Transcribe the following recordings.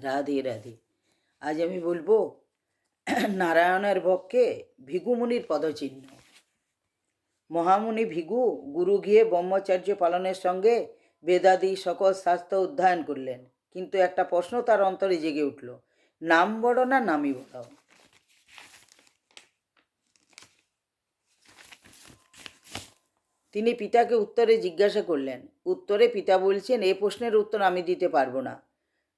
রাধে রাধে। আজ আমি বলবো নারায়ণের পক্ষে ভৃগুমুনির পদচিহ্ন। মহামুনি ভৃগু গুরু গিয়ে ব্রহ্মচর্য পালনের সঙ্গে বেদাদি সকল শাস্ত্র অধ্যয়ন করলেন, কিন্তু একটা প্রশ্ন তার অন্তরে জেগে উঠল, নাম বড় না নামই বড়? তিনি পিতাকে উত্তরে জিজ্ঞাসা করলেন। উত্তরে পিতা বলছেন, এ প্রশ্নের উত্তর আমি দিতে পারবো না।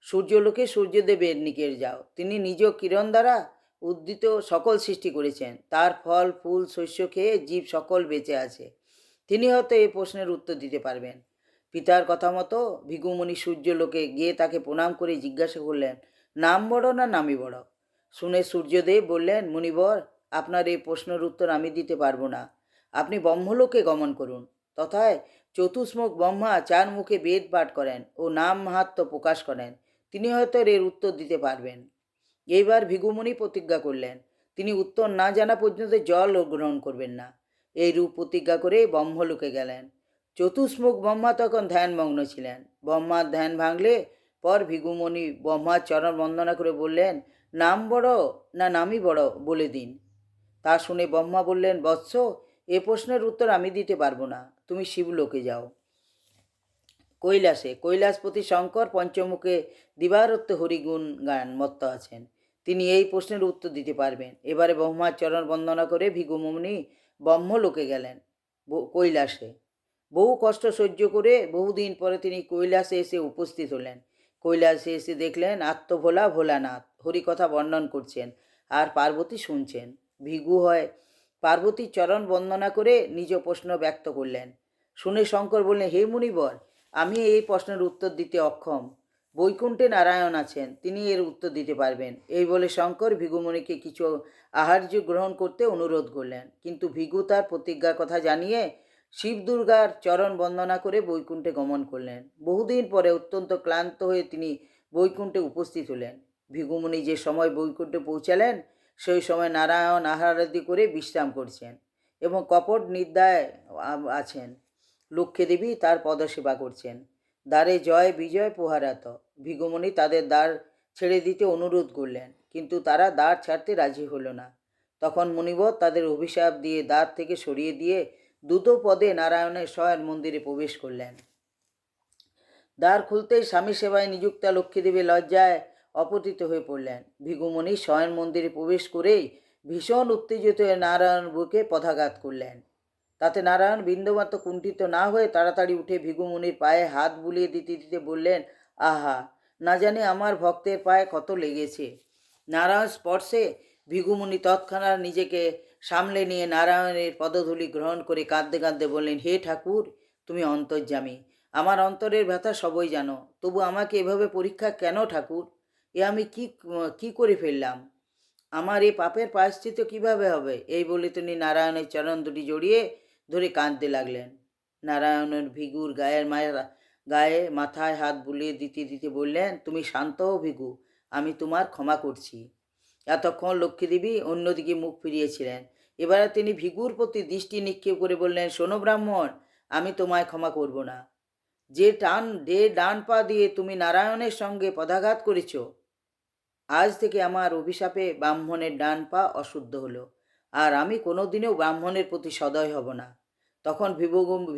সূর্যলোকে সূর্যদেবের নিকট যাও। তিনি নিজ কিরণ দ্বারা উদ্দিত সকল সৃষ্টি করেছেন। তার ফল ফুল শস্য খেয়ে জীব সকল বেঁচে আছে। তিনি হয়তো এই প্রশ্নের উত্তর দিতে পারবেন। পিতার কথা মতো ভৃগুমুনি সূর্যলোকে গিয়ে তাকে প্রণাম করে জিজ্ঞাসা করলেন, নাম বড় না নামই বড়? শুনে সূর্যদেব বললেন, মুনিবর, আপনার এই প্রশ্নের উত্তর আমি দিতে পারবো না। আপনি ব্রহ্মলোকে গমন করুন। তথায় চতুষ্মুখ ব্রহ্মা 4 মুখে বেদ পাঠ করেন ও নাম মাহাত্ম্য প্রকাশ করেন। তিনি হয়তো এর উত্তর দিতে পারবেন। এইবার ভৃগুমুনি প্রতিজ্ঞা করলেন, তিনি উত্তর না জানা পর্যন্ত জল গ্রহণ করবেন না। এই রূপ প্রতিজ্ঞা করে ব্রহ্মলোকে গেলেন। চতুষ্মুখ ব্রহ্মা তখন ধ্যানমগ্ন ছিলেন। ব্রহ্মার ধ্যান ভাঙলে পর ভৃগুমুনি ব্রহ্মার চরণ বন্দনা করে বললেন, নাম বড় না নামই বড় বলে দিন। তা শুনে ব্রহ্মা বললেন, বৎস, এ প্রশ্নের উত্তর আমি দিতে পারবো না। তুমি শিবলোকে যাও। কৈলাসপতি শঙ্কর পঞ্চমুখে দিবারত্ব হরিগুণ গান মত্ত আছেন। তিনি এই প্রশ্নের উত্তর দিতে পারবেন। এবারে ব্রহ্মার চরণ বন্দনা করে ভৃগুমুনি ব্রহ্মলোকে গেলেন, কৈলাসে। বহু কষ্ট সহ্য করে বহুদিন পরে তিনি কৈলাসে এসে উপস্থিত হলেন। কৈলাসে এসে দেখলেন আত্মভোলা ভোলানাথ হরিকথা বর্ণন করছেন আর পার্বতী শুনছেন। ভৃগু হয় পার্বতীর চরণ বন্দনা করে নিজ প্রশ্ন ব্যক্ত করলেন। শুনে শঙ্কর বললেন, হে মুনিবর, আমি এই প্রশ্নের উত্তর দিতে অক্ষম। বৈকুণ্ঠে নারায়ণ আছেন, তিনি এর উত্তর দিতে পারবেন। এই বলে শঙ্কর ভৃগুমুনিকে কিছু আহার্য গ্রহণ করতে অনুরোধ করলেন, কিন্তু ভৃগু তার প্রতিজ্ঞার কথা জানিয়ে শিব দুর্গার চরণ বন্দনা করে বৈকুণ্ঠে গমন করলেন। বহুদিন পরে অত্যন্ত ক্লান্ত হয়ে তিনি বৈকুণ্ঠে উপস্থিত হলেন। ভৃগুমুনি যে সময় বৈকুণ্ঠে পৌঁছালেন, সেই সময় নারায়ণ আহারাদি করে বিশ্রাম করছেন এবং কপট নিদ্রায় আছেন। লক্ষ্মী দেবী তার পদসেবা করছেন। দ্বারে জয় বিজয় প্রহারাত। ভৃগুমুনি তাদের দ্বার ছেড়ে দিতে অনুরোধ করলেন, কিন্তু তারা দ্বার ছাড়তে রাজি হল না। তখন মুনিবর তাদের অভিশাপ দিয়ে দ্বার থেকে সরিয়ে দিয়ে দ্রুত পদে নারায়ণের শয়ন মন্দিরে প্রবেশ করলেন। দ্বার খুলতেই স্বামী সেবায় নিযুক্তা লক্ষ্মীদেবী লজ্জায় অপতিত হয়ে পড়লেন। ভৃগুমুনি শয়ন মন্দিরে প্রবেশ করেই ভীষণ উত্তেজিত হয়ে নারায়ণ বুকে পদাঘাত করলেন। তাতে নারায়ণ বিন্দুমাত্র কুণ্ঠিত না হয়ে তাড়াতাড়ি উঠে ভৃগুমুনির পায়ে হাত বুলিয়ে দিতে দিতে বললেন, আহা, না জানি আমার ভক্তের পায়ে কত লেগেছে। নারায়ণ স্পর্শে ভৃগুমুনি তৎক্ষণাৎ নিজেকে সামলে নিয়ে নারায়ণের পদধূলি গ্রহণ করে কাঁদতে কাঁদতে বললেন, হে ঠাকুর, তুমি অন্তর্যামী, আমার অন্তরের ব্যথা সবই জানো, তবু আমাকে এভাবে পরীক্ষা কেন ঠাকুর? এ আমি কি করে ফেললাম? আমার এই পাপের প্রায়শ্চিত্ত কিভাবে হবে? এই বলে তিনি নারায়ণের চরণ দুটি জড়িয়ে ধরে কাঁদতে লাগলেন। নারায়ণের ভৃগুর গায়ে মাথায় হাত বুলিয়ে দিতে দিতে বললেন, তুমি শান্ত হও ভৃগু, আমি তোমার ক্ষমা করছি। এতক্ষণ লক্ষ্মীদেবী অন্যদিকে মুখ ফিরিয়েছিলেন। এবারে তিনি ভৃগুর প্রতি দৃষ্টি নিক্ষেপ করে বললেন, শোনো ব্রাহ্মণ, আমি তোমায় ক্ষমা করব না। যে ডান পা দিয়ে তুমি নারায়ণের সঙ্গে পদাঘাত করেছ, আজ থেকে আমার অভিশাপে ব্রাহ্মণের ডান পা অশুদ্ধ হলো, আর আমি কোনোদিনও ব্রাহ্মণের প্রতি সদয় হব না। তখন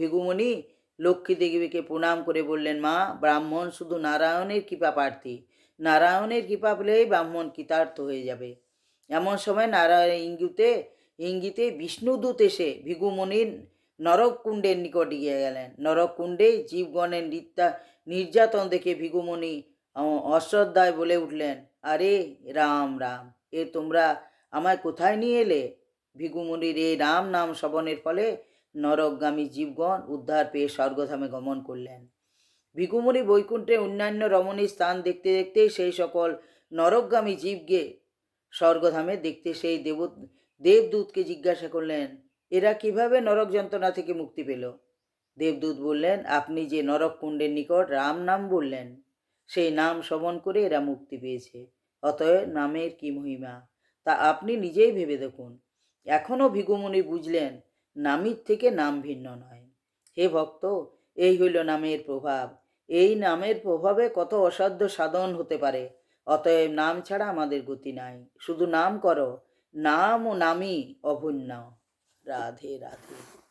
ভৃগুমুনি লক্ষ্মী দেবীকে প্রণাম করে বললেন, মা, ব্রাহ্মণ শুধু নারায়ণের কৃপা প্রার্থী, নারায়ণের কৃপা পেলেই ব্রাহ্মণ কৃতার্থ হয়ে যাবে। এমন সময় নারায়ণ ইঙ্গিতে বিষ্ণুদূত এসে ভৃগুমুনির নরককুণ্ডের নিকট গিয়ে গেলেন। নরককুণ্ডে জীবগণের নির্যাতন দেখে ভৃগুমুনি অশ্রদ্ধায় বলে উঠলেন, আরে রাম রাম, এ তোমরা আমায় কোথায় নিয়ে এলে? ভৃগুমুনির এই রাম নাম শ্রবণের ফলে নরকগামী জীবগণ উদ্ধার পেয়ে স্বর্গধামে গমন করলেন। ভৃগুমুনি বৈকুণ্ঠে অন্যান্য রমণীর স্থান দেখতে দেখতে সেই সকল নরকগামী জীবকে স্বর্গধামে দেখতে সেই দেবদূতকে জিজ্ঞাসা করলেন, এরা কিভাবে নরক যন্ত্রণা থেকে মুক্তি পেল? দেবদূত বললেন, আপনি যে নরককুণ্ডের নিকট রাম নাম বললেন, সেই নাম শ্রবণ করে এরা মুক্তি পেয়েছে। অতএব নামের কি মহিমা, তা আপনি নিজেই ভেবে দেখুন। এখনও ভৃগুমুনি বুঝলেন নামের থেকে নাম ভিন্ন নয়। হে ভক্ত, এই হইল নামের প্রভাব। এই নামের প্রভাবে কত অসাধ্য সাধন হতে পারে। অতএব নাম ছাড়া আমাদের গতি নাই। শুধু নাম করো, নাম ও নামই অভুন্ন। রাধে রাধে।